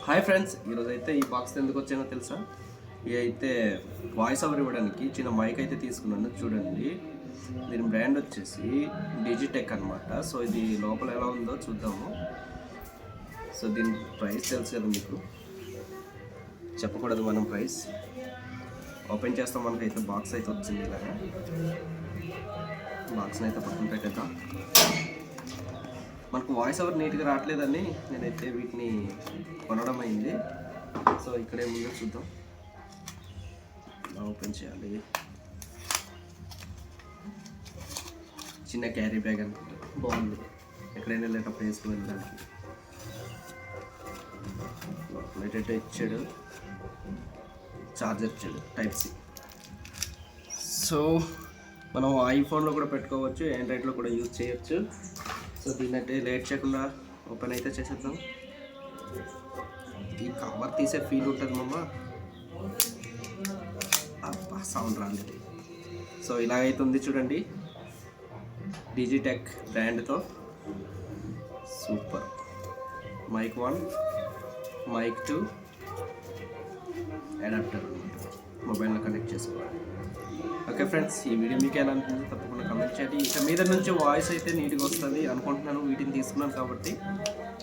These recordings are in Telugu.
హాయ్ ఫ్రెండ్స్, ఈరోజు అయితే ఈ బాక్స్ ఎందుకు వచ్చానో తెలుసా? ఇది అయితే వాయిస్ ఓవర్ ఇవ్వడానికి చిన్న మైక్ అయితే తీసుకున్నాను. చూడండి, దీని బ్రాండ్ వచ్చేసి డిజిటెక్ అనమాట. సో ఇది లోపల ఎలా ఉందో చూద్దాము. సో దీని ప్రైస్ తెలుసు కదా మీకు, చెప్పకూడదు మనం ప్రైస్. ఓపెన్ చేస్తాం, మనకైతే బాక్స్ అయితే వచ్చింది. ఇలాగా బాక్స్ని అయితే పక్కన పెట్టేద్దాం. మనకు వాయిస్ ఓవర్ నీట్గా రావట్లేదని నేనైతే వీటిని కొనడం అయింది. సో ఇక్కడే ముందు చూద్దాం, ఓపెన్ చేయాలి. చిన్న క్యారీ బ్యాగ్ అనుకుంటా, బాగుంది, ఎక్కడైనా వెళ్ళేటప్పుడు వేసుకుని వెళ్ళడానికి. అయితే ఇచ్చాడు, చార్జర్ ఇచ్చాడు టైప్ సి. సో మనం ఐఫోన్లో కూడా పెట్టుకోవచ్చు, ఆండ్రాయిడ్లో కూడా యూజ్ చేయొచ్చు. సో దీన్ని అయితే లేట్ చేయకుండా ఓపెన్ అయితే చేసేద్దాం. ఈ కవర్ తీసే ఫీల్ ఉంటుంది మమ్మ, అబ్బా సౌండ్ రాలేదు. సో ఇలాగైతే ఉంది చూడండి, డిజిటెక్ బ్రాండ్తో. సూపర్. మైక్ 1, మైక్ 2, అడాప్టర్ మొబైల్లో కనెక్ట్ చేసుకోవాలి. ఓకే ఫ్రెండ్స్, ఈ వీడియో మీకు ఎలా అనిపించింది తప్పకుండా కమెంట్ చేయండి. ఇక మీద నుంచి వాయిస్ అయితే నీట్గా వస్తుంది అనుకుంటున్నాను, వీటిని తీసుకున్నాను కాబట్టి.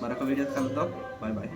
మరొక వీడియో కలుద్దాం. Bye bye.